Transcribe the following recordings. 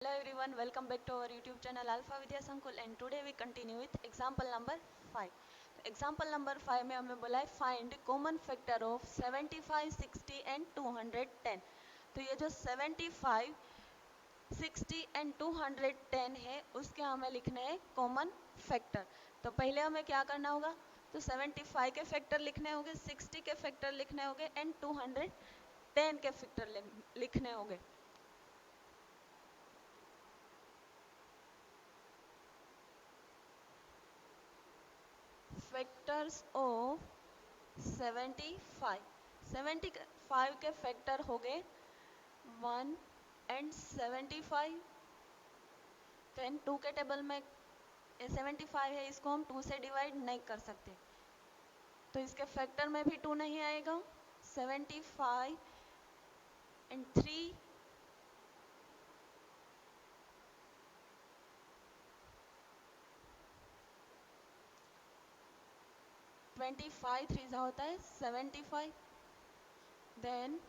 Hello everyone, welcome back to our YouTube channel Alpha Vidya Sankul and today we continue with example number 5. Example number 5 में हमें बोला है find common factor of 75, 60 and 210. तो ये जो 75, 60 and 210 है उसके हमें लिखने हैं common factor. तो पहले हमें क्या करना होगा, तो 75 के फैक्टर लिखने होंगे, 60 के फैक्टर लिखने होंगे एंड 210 के फैक्टर लिखने होंगे. फैक्टर्स ऑफ 75 75 के फैक्टर हो गए 1 एंड 75. देन 2 के टेबल में 75 है, इसको हम 2 से डिवाइड नहीं कर सकते तो इसके फैक्टर में भी 2 नहीं आएगा. 75 एंड 3 25 3 जा होता है 75. देन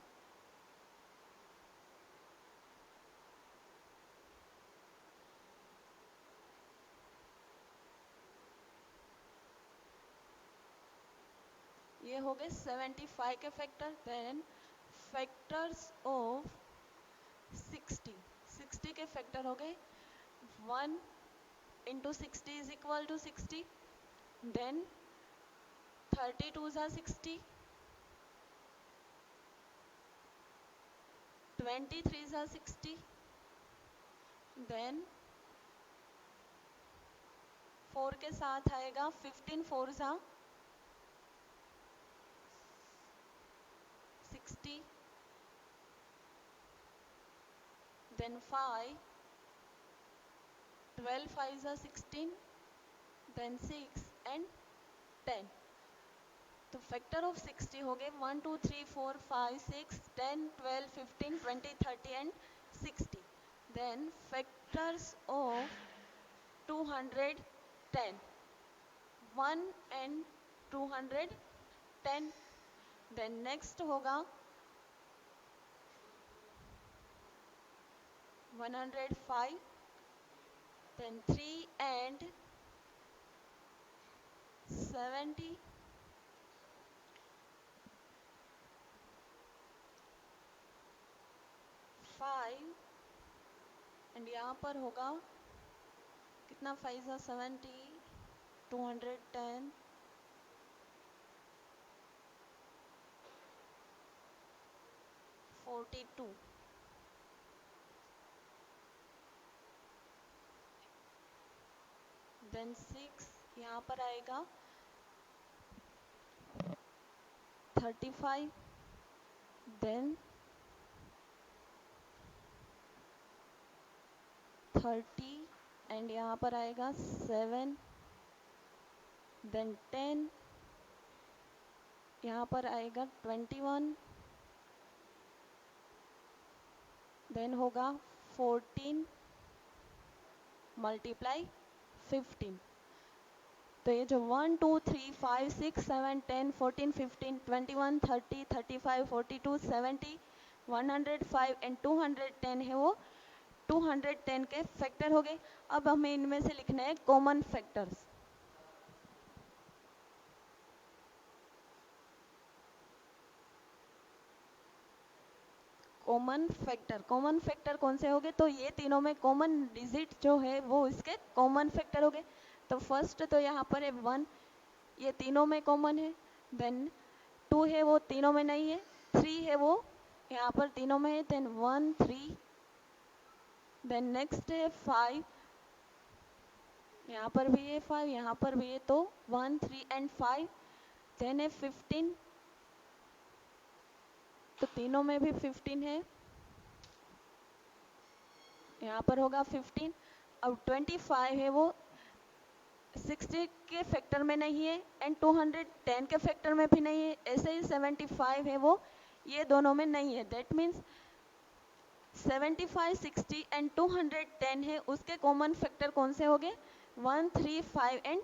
ये हो गए 75 के फैक्टर. देन फैक्टर्स ऑफ 60 के फैक्टर हो गए 1 into 60 is equal to 60. Then 32 are 60, 23 are 60. Then 4 के साथ आएगा 15 4 are 60. Then 5 12 5 are 16. Then 6 and 10. तो फैक्टर ऑफ 60 हो गए 1 2 3 4 5 6 10 12 15 20 30 and 60. Then factors of 210 1 and 210. Then next होगा 105. Then 3 and 70. एंड यहाँ पर होगा कितना 5 है 70 210 42. देन 6 यहाँ पर आएगा 35. देन 30 एंड यहाँ पर आएगा 7. देन 10 यहाँ पर आएगा 21. देन होगा 14 मल्टीप्लाई 15. तो ये जो 1 2 3 5 6 7 10 14 15 21 30 35 42 70 105 एंड 210 है वो 210 के फैक्टर हो गए. अब हमें इनमें से लिखने हैं कॉमन फैक्टर्स. कॉमन फैक्टर कौन से हो गए, तो ये तीनों में कॉमन डिजिट जो है वो इसके कॉमन फैक्टर हो गए. तो फर्स्ट तो यहाँ पर है 1, ये तीनों में कॉमन है. देन 2 है वो तीनों में नहीं है. 3 है वो यहाँ पर तीनों में है. देन 1 3. देन नेक्स्ट है 5, यहाँ पर भी है 5, यहाँ पर भी है. तो 1 3 एंड 5. देन है 15, तो तीनों में भी 15 है, यहाँ पर होगा 15. अब 25 है वो 60 के फैक्टर में नहीं है एंड 210 के फैक्टर में भी नहीं है. ऐसे ही 75 है वो ये दोनों में नहीं है. दैट मीन्स 75 60 एंड 210 है उसके कॉमन फैक्टर कौन से हो गए 1 3 5 एंड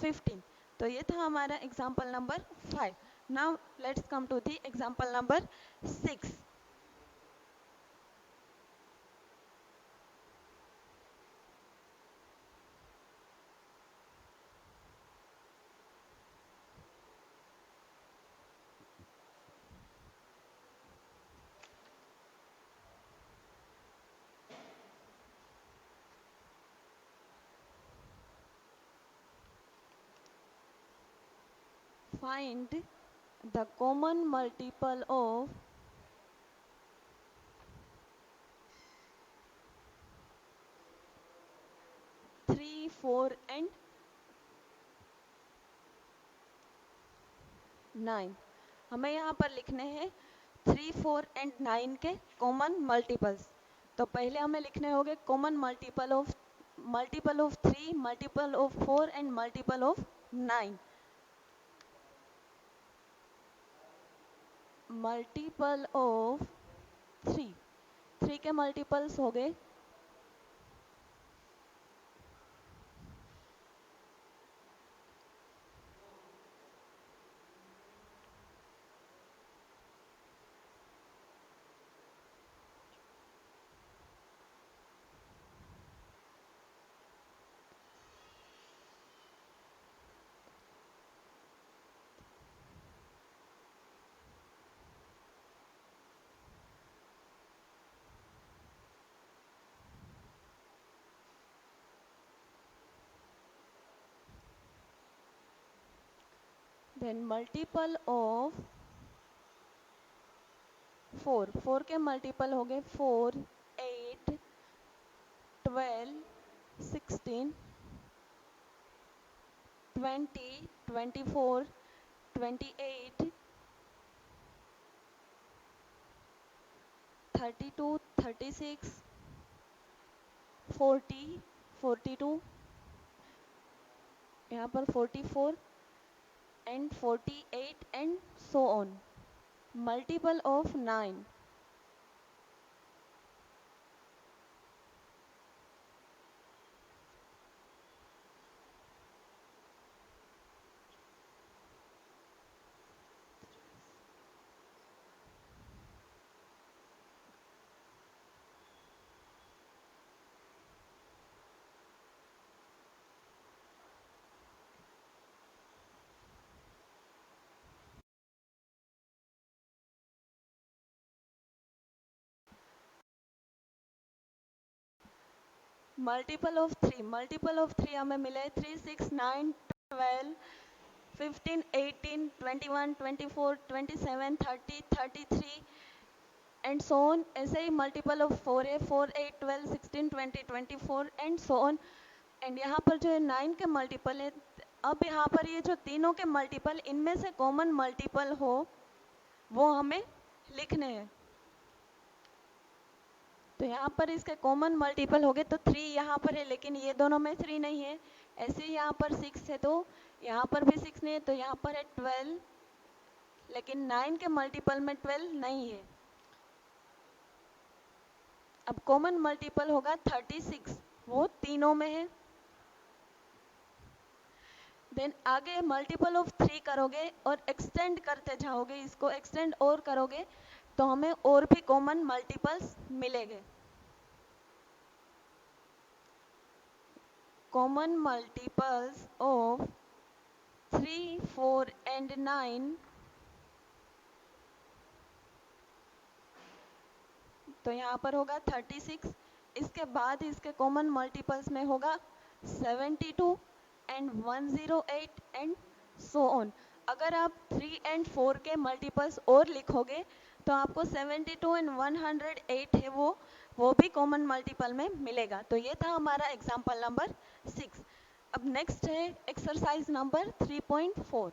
15. तो ये था हमारा example number 5. Now let's come to the example number 6. find the common multiple of 3, 4 and 9। हमें यहाँ पर लिखने हैं 3, 4 एंड 9 के कॉमन मल्टीपल्स। तो पहले हमें लिखने होंगे common multiple of 3, multiple of 4 and multiple of 9। Multiple of 3 के मल्टीपल्स हो गए देन मल्टीपल ऑफ 4 के मल्टीपल हो गए 4, 8, 12, 16, 20, 24, 28, 32, 36, 40, 42, यहाँ पर 44 and 48 and so on। multiple of 9। Multiple of 3 हमें मिले 3, 6, 9, 12, 15, 18, 21, 24, 27, 30, 33 एंड सो ऑन। ऐसे ही मल्टीपल ऑफ 4 है 4, 8, 12, 16, 20, 24 एंड सो ऑन। एंड यहाँ पर जो है 9 के मल्टीपल है। अब यहाँ पर ये जो तीनों के मल्टीपल इनमें से कॉमन मल्टीपल हो वो हमें लिखने हैं। तो यहाँ पर इसके कॉमन मल्टीपल हो गए तो 3 यहाँ पर है लेकिन ये दोनों में 3 नहीं है। ऐसे ही यहाँ पर 6 है तो यहाँ पर भी 6 नहीं है तो यहाँ पर है 12 लेकिन 9 के मल्टीपल में 12 नहीं है। अब कॉमन मल्टीपल होगा 36 वो तीनों में है। देन आगे मल्टीपल ऑफ 3 करोगे और एक्सटेंड करते जाओगे, इसको एक्सटेंड और करोगे तो हमें और भी कॉमन मल्टीपल्स मिलेंगे। Common multiples of 3, 4 and 9। तो यहाँ पर होगा 36। इसके बाद इसके कॉमन मल्टीपल्स में होगा 72 एंड 108 एंड सो ऑन। अगर आप 3 एंड 4 के मल्टीपल्स और लिखोगे तो आपको 72 एंड 108 है वो भी कॉमन मल्टीपल में मिलेगा। तो ये था हमारा एग्जाम्पल नंबर 6। अब नेक्स्ट है एक्सरसाइज नंबर 3.4।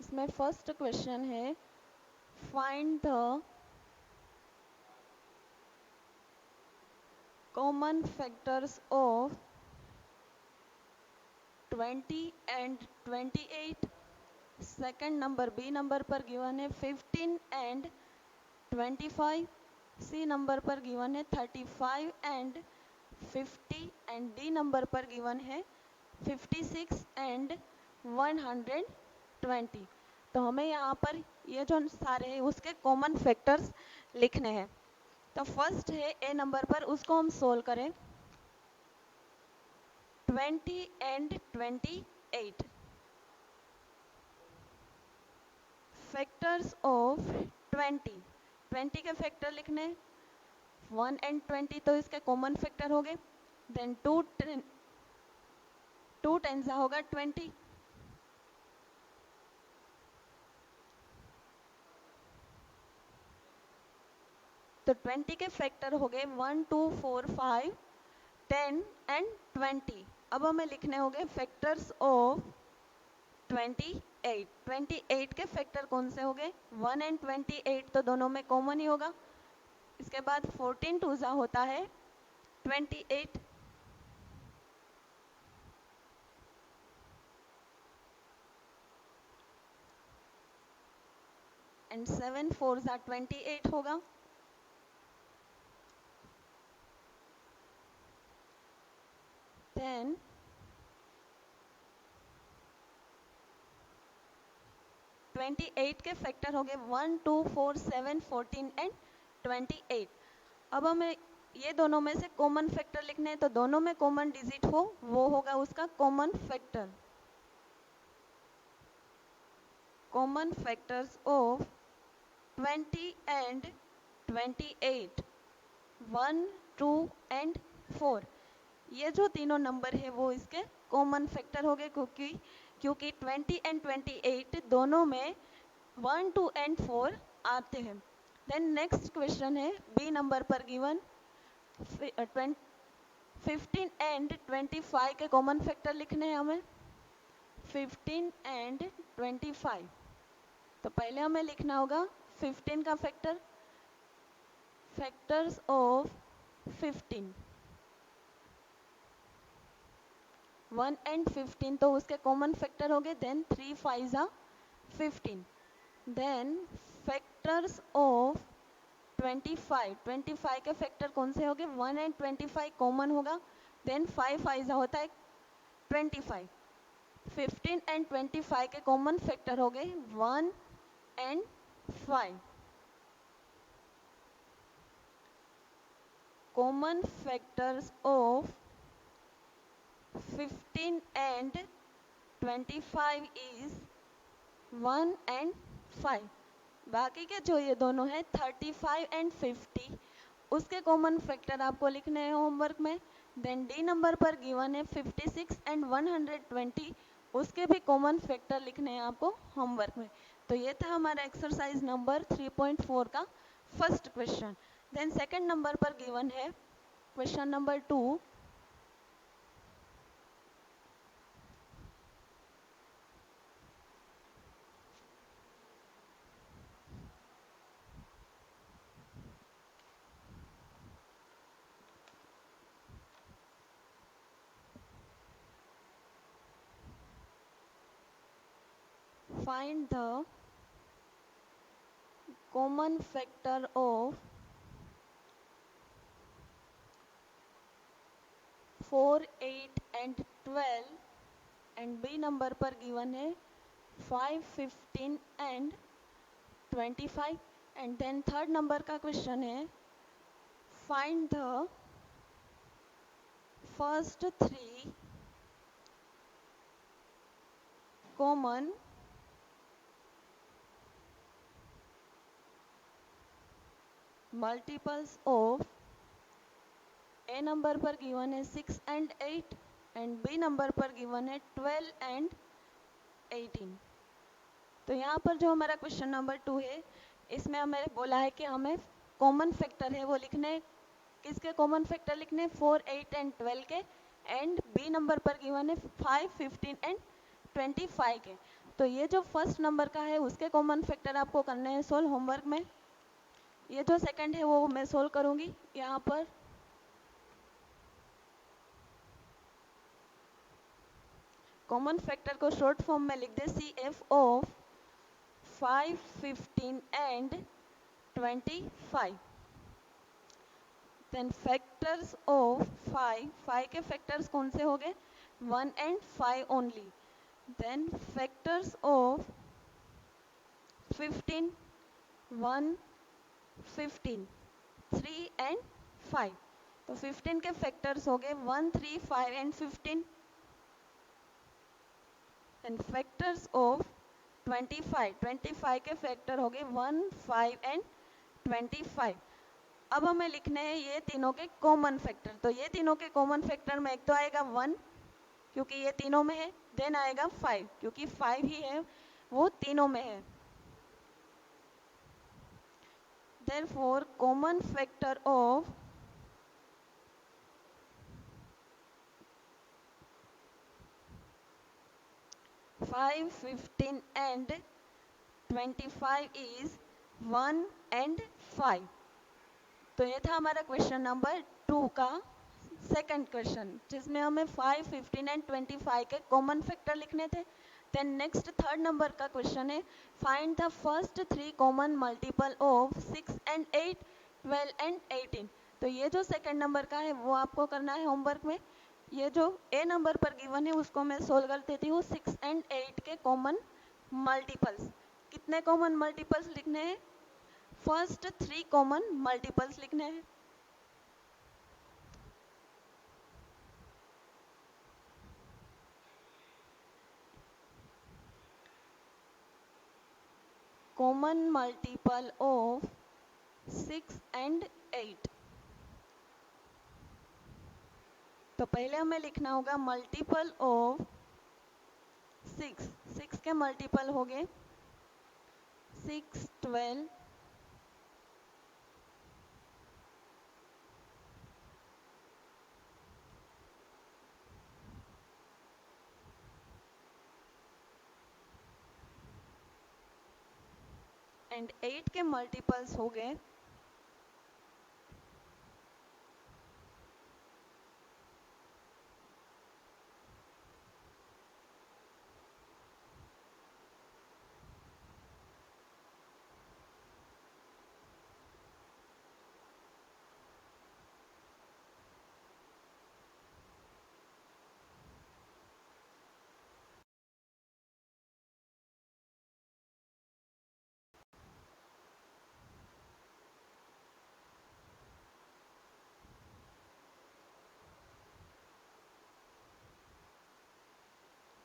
इसमें फर्स्ट क्वेश्चन है find the common factors of 20 and 28। Second number B number पर गिवन है 15 एंड 25। सी नंबर पर गिवन है 35 एंड 50 एंड डी नंबर पर गिवन है 56 एंड 108। 20। तो हमें यहाँ पर ये जो सारे हैं उसके कॉमन फैक्टर्स लिखने हैं। तो फर्स्ट है ए नंबर पर, उसको हम सोल्व करें। 20 एंड 28 फैक्टर्स ऑफ 20 के फैक्टर लिखने 1 एंड 20, तो इसके कॉमन फैक्टर हो गए। देन 2 टेंस होगा 20, तो 20 के फैक्टर हो गए 1 2 4 5 10 एंड 20। अब हमें लिखने होंगे फैक्टर्स ऑफ 28 के फैक्टर कौन से हो गए 1 एंड 28, तो दोनों में कॉमन ही होगा। इसके बाद 14 टूजा होता है 28 एंड 7 4 28 होगा। देन 28 के फैक्टर हो गए 1 2 4 7 14 एंड 28। अब हमें ये दोनों में से कॉमन फैक्टर लिखने हैं, तो दोनों में कॉमन डिजिट हो वो होगा उसका common factor. Common factors of 20 and 28 1 2 and 4, ये जो तीनों नंबर है वो इसके कॉमन फैक्टर हो गए, क्योंकि 20 एंड 28 दोनों में 1 2 एंड 4 आते हैं। देन नेक्स्ट क्वेश्चन है बी नंबर पर गिवन 15 एंड 25 के कॉमन फैक्टर लिखने हैं हमें। 15 एंड 25, तो पहले हमें लिखना होगा 15 का फैक्टर, फैक्टर्स ऑफ 15 1 एंड 15, तो उसके कॉमन फैक्टर हो गए। देन 3 5 15। देन फैक्टर्स ऑफ 25 के फैक्टर कौन से हो गए 1 एंड 25 कॉमन होगा। देन 5 5 होता है 25। 15 एंड 25 के कॉमन फैक्टर हो गए 1 and 5। Common factors of 15 and 25 is 1 and 5। बाकी के जो ये दोनों है 35 एंड 50, उसके कॉमन फैक्टर आपको लिखने हैं होमवर्क में। देन डी नंबर पर गिवन है 56 एंड 120, उसके भी कॉमन फैक्टर लिखने हैं आपको होमवर्क में। तो ये था हमारा एक्सरसाइज नंबर 3.4 का first question. Then second number पर गिवन है question number 2। Find the common factor of 4, 8 and 12, and B number पर गिवन है 5, 15 and 25। And then third number का क्वेश्चन है find the first 3 common multiples of. A number पर given है 6 and 8 and B number पर given है 12 and 18। तो यहाँ पर जो हमारा क्वेश्चन नंबर 2 है, इसमें हमें बोला है कि हमें कॉमन फैक्टर है वो लिखने, किसके कॉमन फैक्टर लिखने 4, 8 एंड 12 के। एंड बी नंबर पर गिवन है 5, 15 एंड 25 के। तो ये जो फर्स्ट नंबर का है उसके कॉमन फैक्टर आपको करने हैं सोल्व होमवर्क में। ये जो सेकंड है वो मैं सोल्व करूँगी यहाँ पर। कॉमन फैक्टर को शॉर्ट फॉर्म में लिख दे CF of 5, 15 and 25। Then factors of 5 के फैक्टर्स कौन से हो गए 1 and 5 only. Then fact factors of 15, 1, 15, 3 and 5। तो 15 के फैक्टर्स हो गए 1, 3, 5 एंड 15। एंड फैक्टर्स ऑफ 25, 25 के फैक्टर हो गए 1, 5 एंड 25। अब हमें लिखने हैं ये तीनों के कॉमन फैक्टर। तो ये तीनों के कॉमन फैक्टर में एक तो आएगा 1 क्योंकि ये तीनों में है, देन आएगा 5 क्योंकि 5 ही है, वो तीनों में है। Therefore, common factor of 5, 15 and 25 is 1 and 5। तो ये था हमारा क्वेश्चन नंबर 2 का सेकंड क्वेश्चन, जिसमें हमें 5, 15 एंड 25 के कॉमन फैक्टर लिखने थे। देन नेक्स्ट थर्ड नंबर का क्वेश्चन है find the first 3 common multiple of 6 and 8, 12 and 18। तो ये जो सेकंड नंबर का है वो आपको करना है होमवर्क में। ये जो ए नंबर पर गिवन है उसको मैं सोल्व कर देती हूँ। 6 एंड 8 के कॉमन मल्टीपल्स, कितने कॉमन मल्टीपल्स लिखने हैं? फर्स्ट 3 कॉमन मल्टीपल्स लिखने हैं। Common multiple of 6 and 8। तो पहले हमें लिखना होगा मल्टीपल ऑफ 6। 6 के मल्टीपल हो गए 6, 12, एंड 8 के मल्टीपल्स हो गए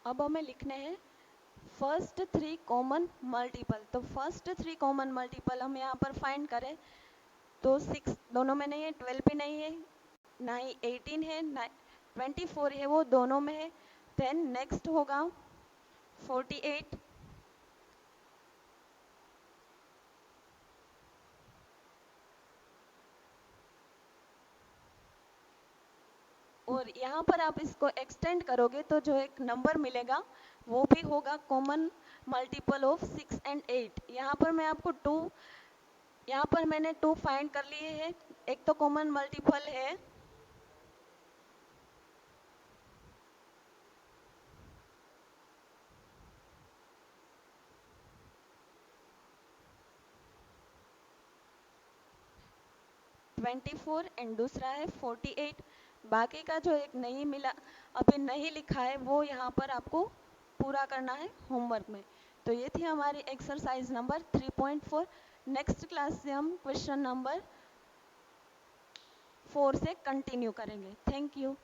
अब हमें लिखने हैं फर्स्ट 3 कॉमन मल्टीपल। तो फर्स्ट 3 कॉमन मल्टीपल हम यहाँ पर फाइंड करें तो 6 दोनों में नहीं है, 12 भी नहीं है, ना ही 18 है, ना 24 है, वो दोनों में है। देन नेक्स्ट होगा 48, और यहाँ पर आप इसको एक्सटेंड करोगे तो जो एक नंबर मिलेगा वो भी होगा कॉमन मल्टीपल ऑफ 6 एंड 8। यहाँ पर मैं आपको 2, यहाँ पर मैंने 2 फाइंड कर लिए हैं। एक तो कॉमन मल्टीपल है 24 एंड दूसरा है 48। बाकी का जो एक नहीं मिला, अभी नहीं लिखा है, वो यहाँ पर आपको पूरा करना है होमवर्क में। तो ये थी हमारी एक्सरसाइज नंबर 3.4। नेक्स्ट क्लास से हम क्वेश्चन नंबर 4 से कंटिन्यू करेंगे। Thank you.